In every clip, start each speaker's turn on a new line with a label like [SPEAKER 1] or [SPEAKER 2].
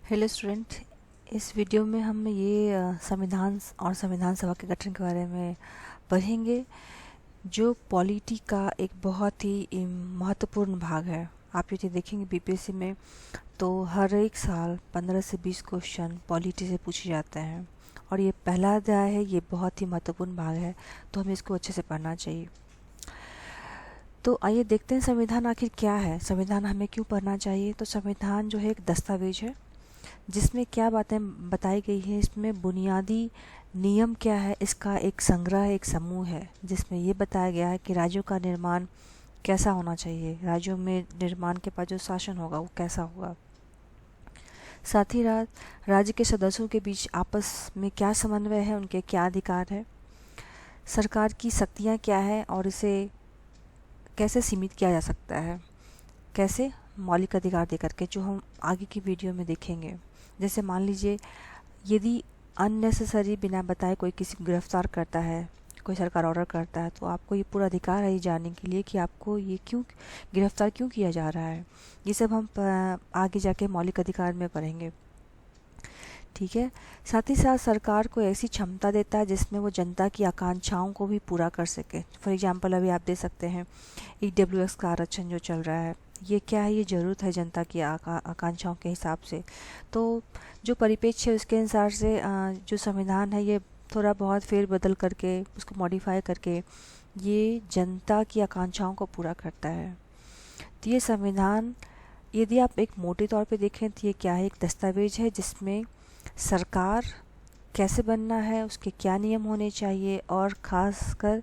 [SPEAKER 1] Hello student. इस video में हम ये संविधान और संविधान सभा के गठन के बारे में पढ़ेंगे, जो पॉलिटी का एक बहुत ही महत्वपूर्ण भाग है। आप यदि देखेंगे बीपीएससी में तो हर एक साल 15 से 20 क्वेश्चन पॉलिटी से पूछे जाते हैं और ये पहला अध्याय है, ये बहुत ही महत्वपूर्ण भाग है, तो हमें इसको अच्छे से पढ़ना चाहिए। तो आइए देखते हैं संविधान आखिर क्या है, संविधान हमें क्यों पढ़ना चाहिए। तो संविधान जो है एक दस्तावेज है जिसमें क्या बातें बताई गई है, इसमें बुनियादी नियम क्या है, इसका एक संग्रह, एक समूह है जिसमें ये बताया गया है कि राज्यों का निर्माण कैसा होना चाहिए, राज्यों में निर्माण के बाद जो शासन होगा वो कैसा होगा। साथ ही राज्य के सदस्यों के बीच आपस में क्या समन्वय है, उनके क्या अधिकार है, सरकार की शक्तियाँ क्या है और इसे कैसे सीमित किया जा सकता है, कैसे मौलिक अधिकार दे करके, जो हम आगे की वीडियो में देखेंगे। जैसे मान लीजिए यदि अननेसेसरी बिना बताए कोई किसी को गिरफ्तार करता है, कोई सरकार ऑर्डर करता है, तो आपको ये पूरा अधिकार है ये जानने के लिए कि आपको ये क्यों गिरफ्तार क्यों किया जा रहा है। ये सब हम आगे जाके मौलिक अधिकार में पढ़ेंगे, ठीक है। साथ ही साथ सरकार को ऐसी क्षमता देता है जिसमें वो जनता की आकांक्षाओं को भी पूरा कर सके। फॉर एग्जांपल अभी आप दे सकते हैं ईडब्ल्यूएस का आरक्षण जो चल रहा है, ये क्या है, ये ज़रूरत है जनता की आकांक्षाओं के हिसाब से। तो जो परिप्रेक्ष्य है उसके अनुसार से जो संविधान है ये थोड़ा बहुत फेर बदल करके उसको मॉडिफाई करके ये जनता की आकांक्षाओं को पूरा करता है। तो ये संविधान यदि आप एक मोटे तौर पे देखें तो ये क्या है, एक दस्तावेज है जिसमें सरकार कैसे बनना है, उसके क्या नियम होने चाहिए और ख़ासकर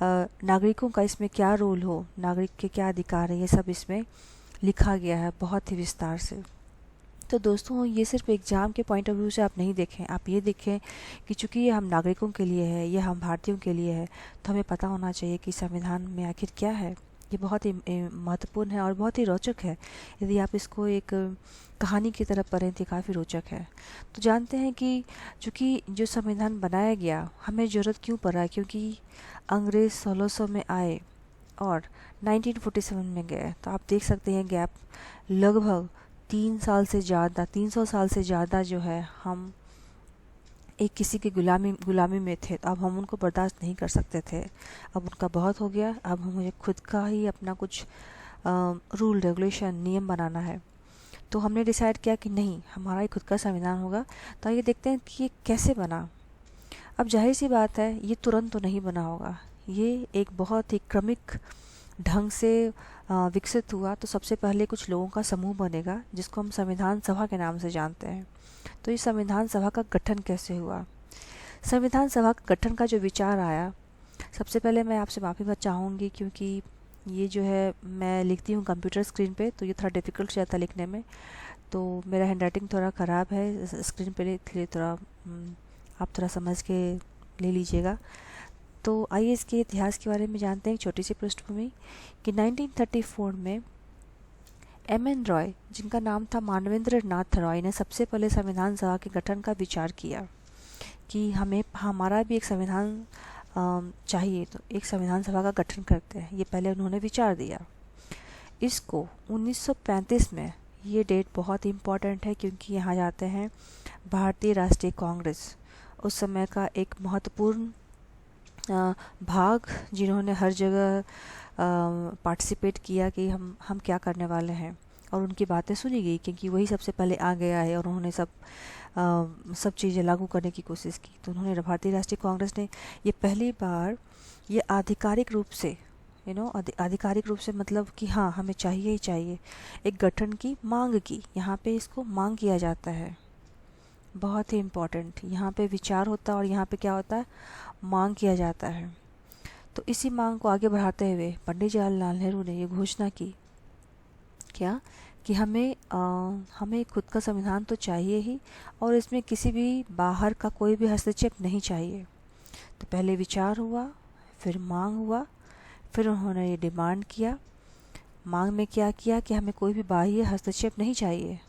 [SPEAKER 1] नागरिकों का इसमें क्या रोल हो, नागरिक के क्या अधिकार है, ये सब इसमें लिखा गया है बहुत ही विस्तार से। तो दोस्तों ये सिर्फ एग्ज़ाम के पॉइंट ऑफ व्यू से आप नहीं देखें, आप ये देखें कि चूँकि ये हम नागरिकों के लिए है, ये हम भारतीयों के लिए है, तो हमें पता होना चाहिए कि संविधान में आखिर क्या है। ये बहुत ही महत्वपूर्ण है और बहुत ही रोचक है। यदि आप इसको एक कहानी की तरह पढ़ें तो काफ़ी रोचक है। तो जानते हैं कि चूँकि जो संविधान बनाया गया हमें ज़रूरत क्यों पड़ा, क्योंकि अंग्रेज़ 1600 में आए और 1947 में गए। तो आप देख सकते हैं गैप लगभग 300 साल से ज़्यादा जो है हम एक किसी की गुलामी में थे। तो अब हम उनको बर्दाश्त नहीं कर सकते थे, अब उनका बहुत हो गया, अब हमें खुद का ही अपना कुछ रूल रेगुलेशन नियम बनाना है। तो हमने डिसाइड किया कि नहीं, हमारा ही खुद का संविधान होगा। तो ये देखते हैं कि ये कैसे बना। अब जाहिर सी बात है ये तुरंत तो नहीं बना होगा, ये एक बहुत ही क्रमिक ढंग से विकसित हुआ। तो सबसे पहले कुछ लोगों का समूह बनेगा जिसको हम संविधान सभा के नाम से जानते हैं। तो इस संविधान सभा का गठन कैसे हुआ, संविधान सभा का गठन का जो विचार आया, सबसे पहले मैं आपसे माफ़ी चाहूँगी क्योंकि ये जो है मैं लिखती हूँ कंप्यूटर स्क्रीन पे, तो ये थोड़ा डिफ़िकल्ट हो जाता है लिखने में। तो मेरा हैंड राइटिंग थोड़ा ख़राब है स्क्रीन पे, इसलिए थोड़ा आप थोड़ा समझ के ले लीजिएगा। तो आइए इसके इतिहास के बारे में जानते हैं, एक छोटी सी पृष्ठभूमि कि 1934 में एम.एन. रॉय, जिनका नाम था मानवेंद्र नाथ रॉय, ने सबसे पहले संविधान सभा के गठन का विचार किया कि हमें हमारा भी एक संविधान चाहिए, तो एक संविधान सभा का गठन करते हैं। ये पहले उन्होंने विचार दिया। इसको 1935 में, ये डेट बहुत इम्पॉर्टेंट है क्योंकि यहाँ जाते हैं भारतीय राष्ट्रीय कांग्रेस, उस समय का एक महत्वपूर्ण भाग, जिन्होंने हर जगह पार्टिसिपेट किया कि हम क्या करने वाले हैं, और उनकी बातें सुनी गई क्योंकि वही सबसे पहले आ गया है और उन्होंने सब चीज़ें लागू करने की कोशिश की। तो उन्होंने, भारतीय राष्ट्रीय कांग्रेस ने ये पहली बार ये आधिकारिक रूप से आधिकारिक रूप से मतलब कि हाँ हमें चाहिए ही चाहिए, एक गठन की मांग की। यहाँ पे इसको मांग किया जाता है, बहुत ही इम्पोर्टेंट। यहाँ पे विचार होता है और यहाँ पे क्या होता है, मांग किया जाता है। तो इसी मांग को आगे बढ़ाते हुए पंडित जवाहरलाल नेहरू ने ये घोषणा की, क्या कि हमें खुद का संविधान तो चाहिए ही, और इसमें किसी भी बाहर का कोई भी हस्तक्षेप नहीं चाहिए। तो पहले विचार हुआ, फिर मांग हुआ, फिर उन्होंने ये डिमांड किया। मांग में क्या किया कि हमें कोई भी बाह्य हस्तक्षेप नहीं चाहिए,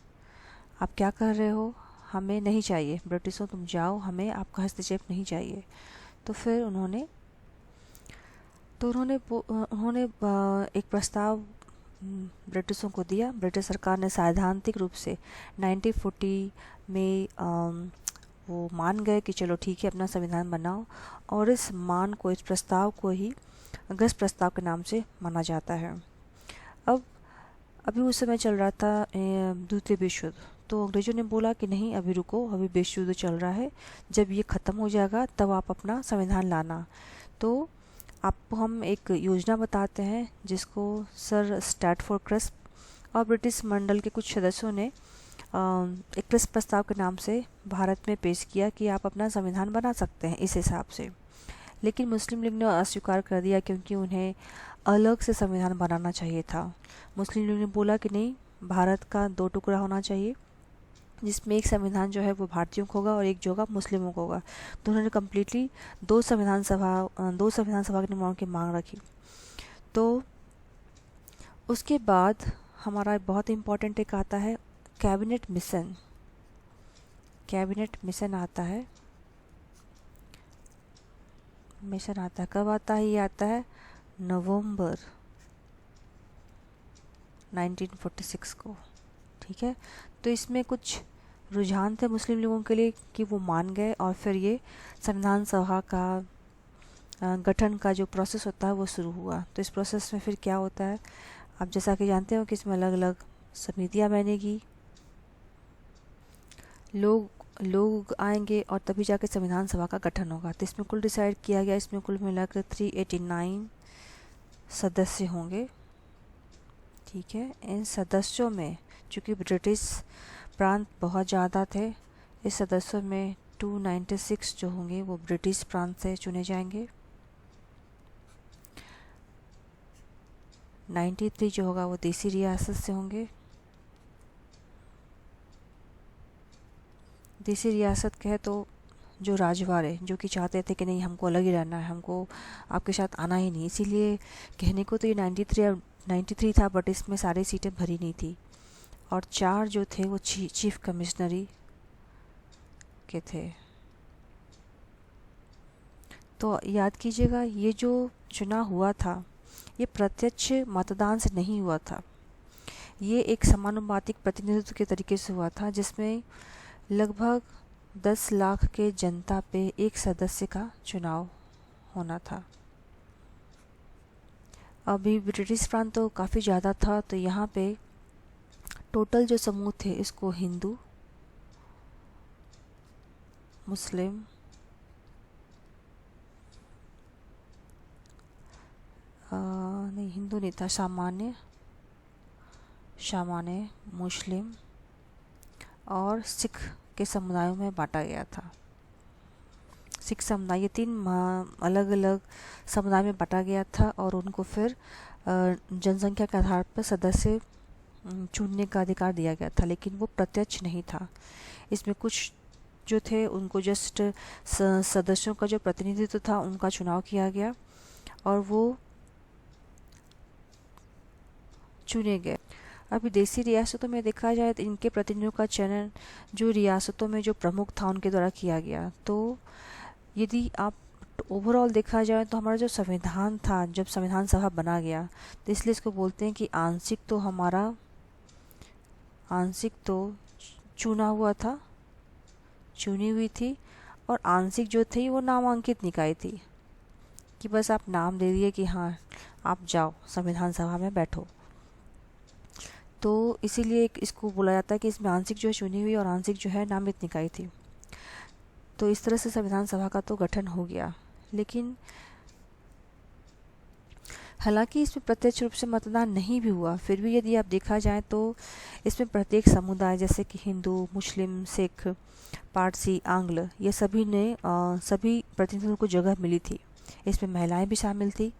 [SPEAKER 1] आप क्या कर रहे हो, हमें नहीं चाहिए, ब्रिटिशों तुम जाओ, हमें आपका हस्तक्षेप नहीं चाहिए। तो फिर उन्होंने एक प्रस्ताव ब्रिटिशों को दिया। ब्रिटिश सरकार ने सैद्धांतिक रूप से 1940 में वो मान गए कि चलो ठीक है, अपना संविधान बनाओ, और इस प्रस्ताव को ही अगस्त प्रस्ताव के नाम से माना जाता है। अब अभी उस समय चल रहा था द्वितीय विश्व युद्ध, तो अंग्रेजों ने बोला कि नहीं, अभी रुको, अभी विश्व युद्ध चल रहा है, जब ये ख़त्म हो जाएगा तब आप अपना संविधान लाना। तो आपको हम एक योजना बताते हैं जिसको सर स्टैटफोर्ड क्रिस्प और ब्रिटिश मंडल के कुछ सदस्यों ने एक क्रिस्प प्रस्ताव के नाम से भारत में पेश किया कि आप अपना संविधान बना सकते हैं इस हिसाब से। लेकिन मुस्लिम लीग ने अस्वीकार कर दिया, क्योंकि उन्हें अलग से संविधान बनाना चाहिए था। मुस्लिम लीग ने बोला कि नहीं, भारत का 2 टुकड़ा होना चाहिए, जिसमें एक संविधान जो है वो भारतीयों को होगा और एक जो होगा मुस्लिमों को होगा। तो उन्होंने कम्प्लीटली 2 संविधान सभा के निर्माण की मांग रखी। तो उसके बाद हमारा बहुत इम्पोर्टेंट एक आता है कैबिनेट मिशन। कैबिनेट मिशन आता है कब आता है? ये आता है नवंबर 1946 को। ठीक है, तो इसमें कुछ रुझान थे मुस्लिम लोगों के लिए कि वो मान गए, और फिर ये संविधान सभा का गठन का जो प्रोसेस होता है वो शुरू हुआ। तो इस प्रोसेस में फिर क्या होता है, आप जैसा कि जानते हो कि इसमें अलग अलग समितियां बनेगी, लोग आएंगे, और तभी जाके संविधान सभा का गठन होगा। तो इसमें कुल डिसाइड किया गया, इसमें कुल मिलाकर 389 सदस्य होंगे। ठीक है, इन सदस्यों में चूँकि ब्रिटिश प्रांत बहुत ज़्यादा थे, इस सदस्यों में 296 जो होंगे वो ब्रिटिश प्रांत से चुने जाएंगे। 93 जो होगा वो देसी रियासत से होंगे। देसी रियासत कहे तो जो राजवाड़े, जो कि चाहते थे कि नहीं, हमको अलग ही रहना है, हमको आपके साथ आना ही नहीं, इसीलिए कहने को तो ये 93 था, बट इसमें सारी सीटें भरी नहीं थी। और 4 जो थे वो चीफ कमिश्नरी के थे। तो याद कीजिएगा, ये जो चुनाव हुआ था ये प्रत्यक्ष मतदान से नहीं हुआ था, ये एक समानुपातिक प्रतिनिधित्व के तरीके से हुआ था, जिसमें लगभग 10 लाख के जनता पे एक सदस्य का चुनाव होना था। अभी ब्रिटिश प्रांत तो काफ़ी ज़्यादा था, तो यहाँ पे टोटल जो समूह थे इसको हिंदू, मुस्लिम, नहीं हिंदू नहीं था, सामान्य, मुस्लिम और सिख के समुदायों में बांटा गया था। सिख समुदाय, ये 3 अलग अलग समुदाय में बांटा गया था, और उनको फिर जनसंख्या के आधार पर सदस्य चुनने का अधिकार दिया गया था, लेकिन वो प्रत्यक्ष नहीं था। इसमें कुछ जो थे उनको जस्ट सदस्यों का जो प्रतिनिधित्व था उनका चुनाव किया गया और वो चुने गए। अभी देसी रियासतों में देखा जाए तो इनके प्रतिनिधियों का चयन जो रियासतों में जो प्रमुख था उनके द्वारा किया गया। तो यदि आप ओवरऑल देखा जाए तो हमारा जो संविधान था, जब संविधान सभा बना गया, तो इसलिए इसको बोलते हैं कि आंशिक तो चुना हुआ था, चुनी हुई थी, और आंशिक जो थी वो नामांकित निकाय थी, कि बस आप नाम दे दिए कि हाँ आप जाओ संविधान सभा में बैठो। तो इसीलिए इसको बोला जाता है कि इसमें आंशिक जो है चुनी हुई और आंशिक जो है नामित निकाय थी। तो इस तरह से संविधान सभा का तो गठन हो गया, लेकिन हालांकि इसमें प्रत्यक्ष रूप से मतदान नहीं भी हुआ, फिर भी यदि आप देखा जाए तो इसमें प्रत्येक समुदाय जैसे कि हिंदू, मुस्लिम, सिख, पारसी, आंग्ल, ये सभी प्रतिनिधियों को जगह मिली थी। इसमें महिलाएं भी शामिल थी।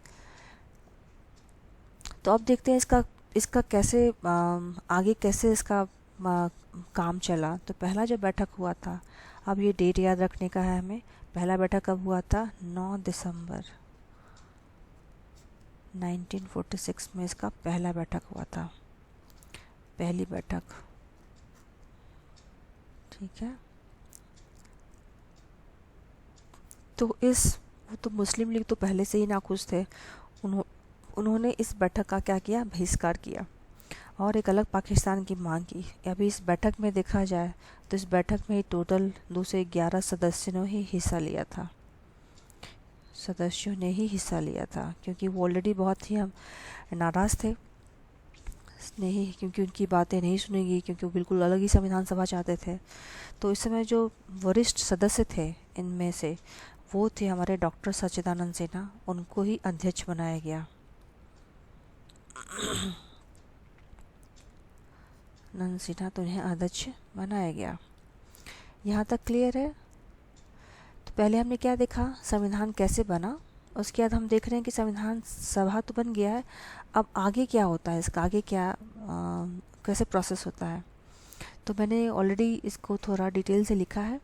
[SPEAKER 1] तो अब देखते हैं इसका कैसे आगे कैसे इसका काम चला। तो पहला जो बैठक हुआ था, अब ये डेट याद रखने का है हमें, पहला बैठक कब हुआ था? 9 दिसंबर 1946 में इसका पहला बैठक हुआ था, पहली बैठक। ठीक है, तो वो तो मुस्लिम लीग तो पहले से ही नाखुश थे, उन्होंने इस बैठक का क्या किया, बहिष्कार किया और एक अलग पाकिस्तान की मांग की। अभी इस बैठक में देखा जाए तो इस बैठक में टोटल 211 सदस्यों ने ही हिस्सा लिया था, क्योंकि वो ऑलरेडी बहुत ही हम नाराज़ थे नहीं, क्योंकि उनकी बातें नहीं सुनेगी, क्योंकि वो बिल्कुल अलग ही संविधान सभा चाहते थे। तो इस समय जो वरिष्ठ सदस्य थे इनमें से वो थे हमारे डॉक्टर सच्चिदानंद सिन्हा, उनको ही अध्यक्ष बनाया गया। नंद सिन्हा तो इन्हें अध्यक्ष बनाया गया। यहाँ तक क्लियर है। तो पहले हमने क्या देखा, संविधान कैसे बना, उसके बाद हम देख रहे हैं कि संविधान सभा तो बन गया है, अब आगे क्या होता है, इसका आगे क्या कैसे प्रोसेस होता है। तो मैंने ऑलरेडी इसको थोड़ा डिटेल से लिखा है।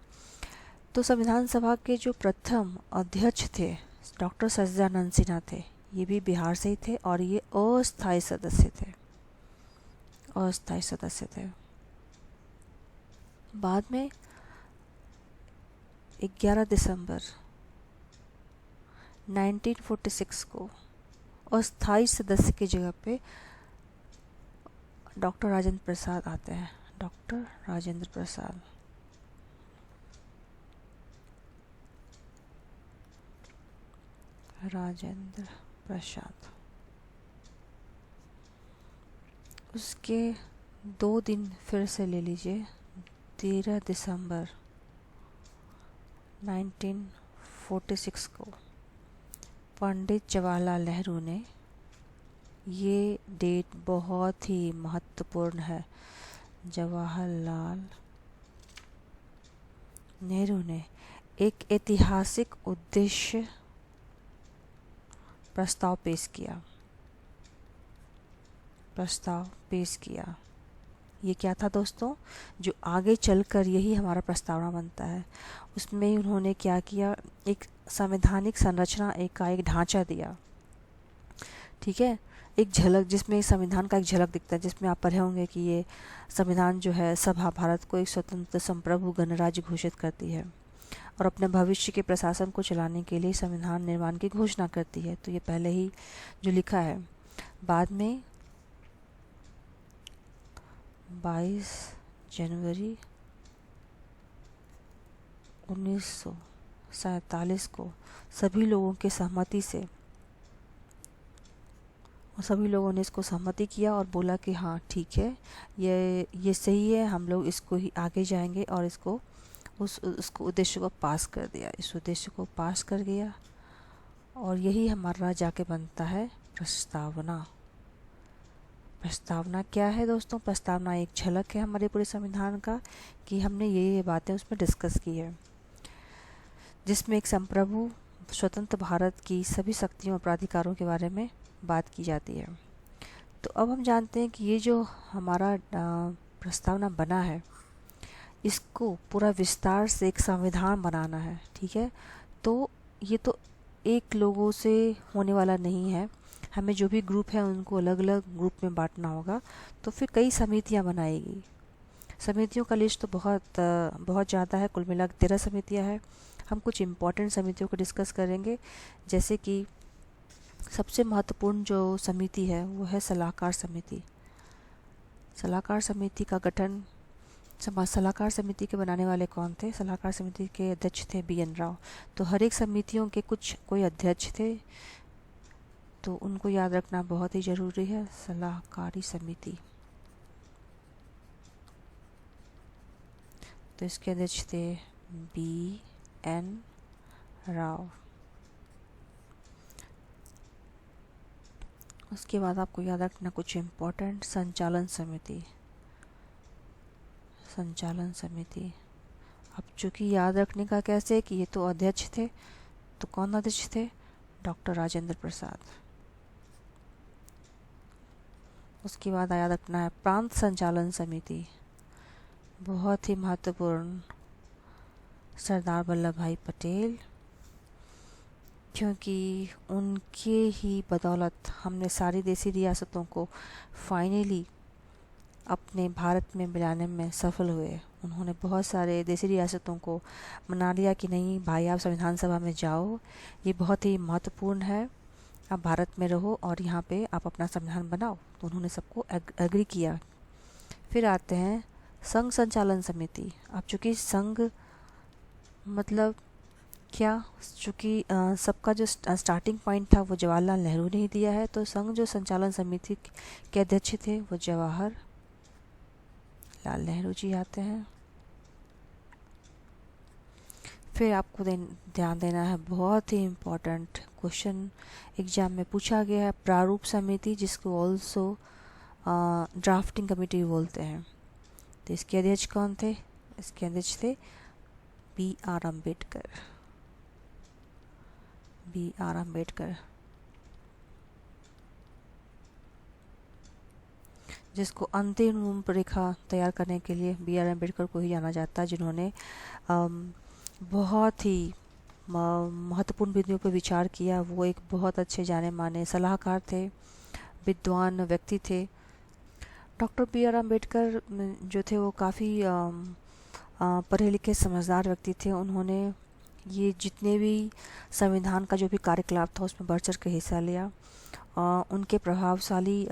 [SPEAKER 1] तो संविधान सभा के जो प्रथम अध्यक्ष थे डॉक्टर सच्चिदानंद सिन्हा थे, ये भी बिहार से ही थे और ये अस्थायी सदस्य थे। बाद में 11 दिसंबर 1946 को अस्थायी सदस्य की जगह पे डॉक्टर राजेंद्र प्रसाद आते हैं। डॉक्टर राजेंद्र प्रसाद उसके 2 दिन फिर से ले लीजिए, 13 दिसंबर 1946 को पंडित जवाहरलाल नेहरू ने, ये डेट बहुत ही महत्वपूर्ण है, जवाहरलाल नेहरू ने एक ऐतिहासिक उद्देश्य प्रस्ताव पेश किया। ये क्या था दोस्तों, जो आगे चलकर यही हमारा प्रस्तावना बनता है। उसमें उन्होंने क्या किया, एक संवैधानिक संरचना का एक ढांचा दिया, ठीक है, एक झलक, जिसमें संविधान का एक झलक दिखता है, जिसमें आप पढ़े होंगे कि ये संविधान जो है सभा भारत को एक स्वतंत्र संप्रभु गणराज्य घोषित करती है और अपने भविष्य के प्रशासन को चलाने के लिए संविधान निर्माण की घोषणा करती है। तो ये पहले ही जो लिखा है। बाद में 22 जनवरी 1947 को सभी लोगों ने इसको सहमति किया और बोला कि हाँ ठीक है, ये सही है, हम लोग इसको ही आगे जाएंगे और इसको उसको उद्देश्य को पास कर दिया। इस उद्देश्य को पास कर गया और यही हमारा जाके बनता है प्रस्तावना। प्रस्तावना क्या है दोस्तों, प्रस्तावना एक झलक है हमारे पूरे संविधान का कि हमने ये बातें उसमें डिस्कस की है, जिसमें एक संप्रभु स्वतंत्र भारत की सभी शक्तियों और प्राधिकारों के बारे में बात की जाती है। तो अब हम जानते हैं कि ये जो हमारा प्रस्तावना बना है, इसको पूरा विस्तार से एक संविधान बनाना है, ठीक है। तो ये तो एक लोगों से होने वाला नहीं है, हमें जो भी ग्रुप है उनको अलग अलग ग्रुप में बांटना होगा। तो फिर कई समितियां बनाएगी। समितियों का लिस्ट तो बहुत ज़्यादा है, कुल मिला 13 समितियां हैं। हम कुछ इम्पॉर्टेंट समितियों को डिस्कस करेंगे, जैसे कि सबसे महत्वपूर्ण जो समिति है वो है सलाहकार समिति। सलाहकार समिति का गठन, सलाहकार समिति के बनाने वाले कौन थे, सलाहकार समिति के अध्यक्ष थे BN राव। तो हर एक समितियों के कोई अध्यक्ष थे, तो उनको याद रखना बहुत ही ज़रूरी है। सलाहकारी समिति, तो इसके अध्यक्ष थे BN राव। उसके बाद आपको याद रखना कुछ इम्पोर्टेंट, संचालन समिति। अब चूँकि याद रखने का कैसे कि ये तो अध्यक्ष थे, तो कौन अध्यक्ष थे, डॉक्टर राजेंद्र प्रसाद। उसके बाद याद रखना है प्रांत संचालन समिति, बहुत ही महत्वपूर्ण, सरदार वल्लभ भाई पटेल, क्योंकि उनके ही बदौलत हमने सारी देसी रियासतों को फाइनली अपने भारत में मिलाने में सफल हुए। उन्होंने बहुत सारे देसी रियासतों को मना लिया कि नहीं भाई, आप संविधान सभा में जाओ, ये बहुत ही महत्वपूर्ण है, आप भारत में रहो और यहाँ पे आप अपना संविधान बनाओ। तो उन्होंने सबको एग्री किया। फिर आते हैं संघ संचालन समिति। अब चूँकि संघ मतलब क्या, चूँकि सबका जो स्टार्टिंग पॉइंट था वो जवाहरलाल नेहरू ने ही दिया है, तो संघ जो संचालन समिति के अध्यक्ष थे वो जवाहर लाल नेहरू जी आते हैं। फिर आपको ध्यान देना है, बहुत ही इम्पोर्टेंट क्वेश्चन एग्जाम में पूछा गया है, प्रारूप समिति, जिसको ऑल्सो ड्राफ्टिंग कमेटी बोलते हैं। तो इसके अध्यक्ष कौन थे? इसके अध्यक्ष थे B.R. अम्बेडकर। B.R. अम्बेडकर, जिसको अंतिम रूपरेखा तैयार करने के लिए B.R. अम्बेडकर को ही जाना जाता है, जिन्होंने बहुत ही महत्वपूर्ण बिंदुओं पर विचार किया। वो एक बहुत अच्छे जाने माने सलाहकार थे, विद्वान व्यक्ति थे। Doctor B.R. अम्बेडकर जो थे वो काफ़ी पढ़े लिखे समझदार व्यक्ति थे। उन्होंने ये जितने भी संविधान का जो भी कार्यकलाप था उसमें बढ़ चढ़ के हिस्सा लिया। उनके प्रभावशाली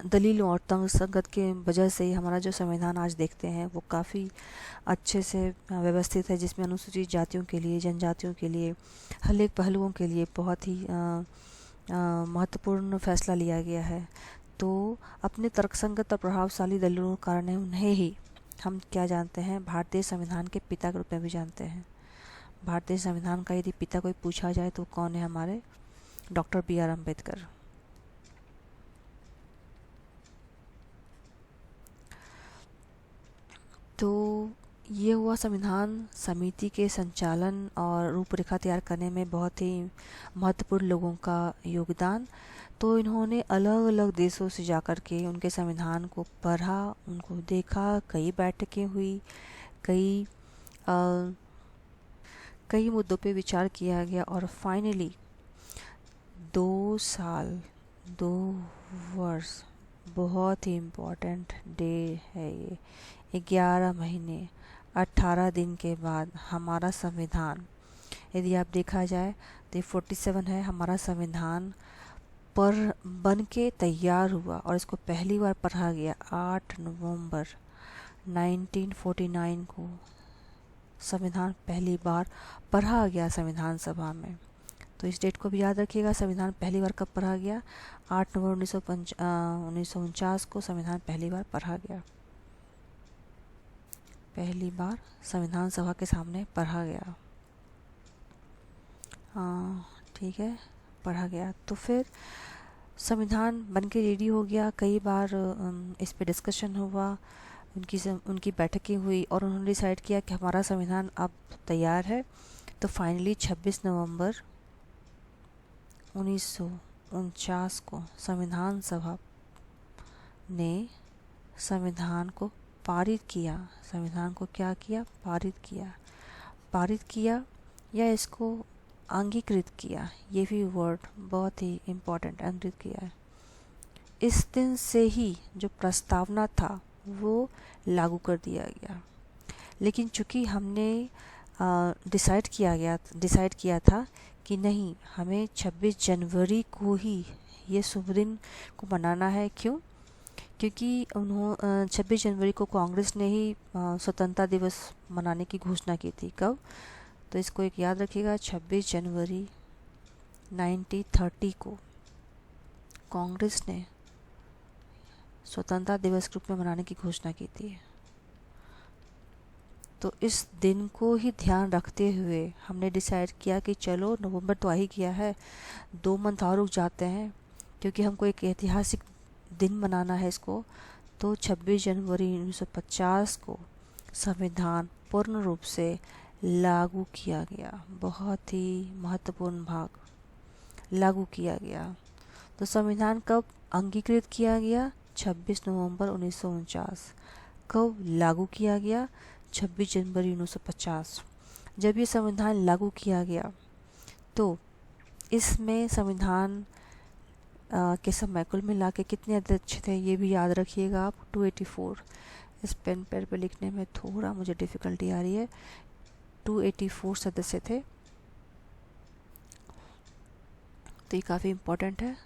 [SPEAKER 1] दलीलों और तर्क संगत के वजह से ही हमारा जो संविधान आज देखते हैं वो काफ़ी अच्छे से व्यवस्थित है, जिसमें अनुसूचित जातियों के लिए, जनजातियों के लिए, हर एक पहलुओं के लिए बहुत ही महत्वपूर्ण फैसला लिया गया है। तो अपने तर्कसंगत और प्रभावशाली दलीलों के कारण उन्हें ही हम क्या जानते हैं, भारतीय संविधान के पिता के रूप में भी जानते हैं। भारतीय संविधान का यदि पिता कोई पूछा जाए तो कौन है? हमारे डॉक्टर B.R. अम्बेडकर। तो ये हुआ संविधान समिति के संचालन और रूपरेखा तैयार करने में बहुत ही महत्वपूर्ण लोगों का योगदान। तो इन्होंने अलग अलग देशों से जाकर के उनके संविधान को पढ़ा, उनको देखा, कई बैठकें हुई, कई मुद्दों पे विचार किया गया और फाइनली 2 साल 2 वर्ष, बहुत ही इम्पोर्टेंट डे है ये, 11 महीने 18 दिन के बाद हमारा संविधान, यदि आप देखा जाए तो 47 है, हमारा संविधान पर बन के तैयार हुआ और इसको पहली बार पढ़ा गया 8 नवंबर 1949 को। संविधान पहली बार पढ़ा गया संविधान सभा में। तो इस डेट को भी याद रखिएगा, संविधान पहली बार कब पढ़ा गया? 8 नवंबर 1949 को संविधान पहली बार पढ़ा गया। पहली बार संविधान सभा के सामने पढ़ा गया। ठीक है, पढ़ा गया। तो फिर संविधान बन के रेडी हो गया। कई बार इस पे डिस्कशन हुआ, उनकी बैठकें हुई और उन्होंने डिसाइड किया कि हमारा संविधान अब तैयार है। तो फाइनली 26 नवंबर 1949 को संविधान सभा ने संविधान को पारित किया। संविधान को क्या किया? पारित किया या इसको अंगीकृत किया, ये भी वर्ड बहुत ही इम्पोर्टेंट, अंगीकृत किया है। इस दिन से ही जो प्रस्तावना था वो लागू कर दिया गया। लेकिन चूंकि हमने डिसाइड किया था कि नहीं, हमें 26 जनवरी को ही ये शुभ दिन को मनाना है। क्यों? क्योंकि 26 जनवरी को कांग्रेस ने ही स्वतंत्रता दिवस मनाने की घोषणा की थी। कब? तो इसको एक याद रखिएगा, 26 जनवरी 1930 को कांग्रेस ने स्वतंत्रता दिवस के रूप में मनाने की घोषणा की थी। तो इस दिन को ही ध्यान रखते हुए हमने डिसाइड किया कि चलो नवंबर तो आ ही गया है, 2 मंथ और रुक जाते हैं, क्योंकि हमको एक ऐतिहासिक दिन मनाना है इसको। तो 26 जनवरी 1950 को संविधान पूर्ण रूप से लागू किया गया। बहुत ही महत्वपूर्ण भाग, लागू किया गया। तो संविधान कब अंगीकृत किया गया? 26 नवंबर 1949। कब लागू किया गया? 26 जनवरी 1950। जब ये संविधान लागू किया गया तो इसमें संविधान के समय कुल मिला के कितने अध्यक्ष थे ये भी याद रखिएगा आप, 284। इस पेन पैड पे लिखने में थोड़ा मुझे डिफ़िकल्टी आ रही है। 284 सदस्य थे। तो ये काफ़ी इम्पोर्टेंट है।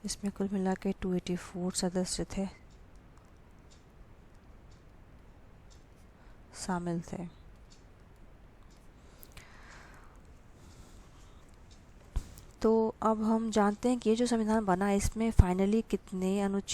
[SPEAKER 1] इसमें कुल मिला के 284 सदस्य थे, शामिल थे। तो अब हम जानते हैं कि ये जो संविधान बना है इसमें फाइनली कितने अनुच्छेद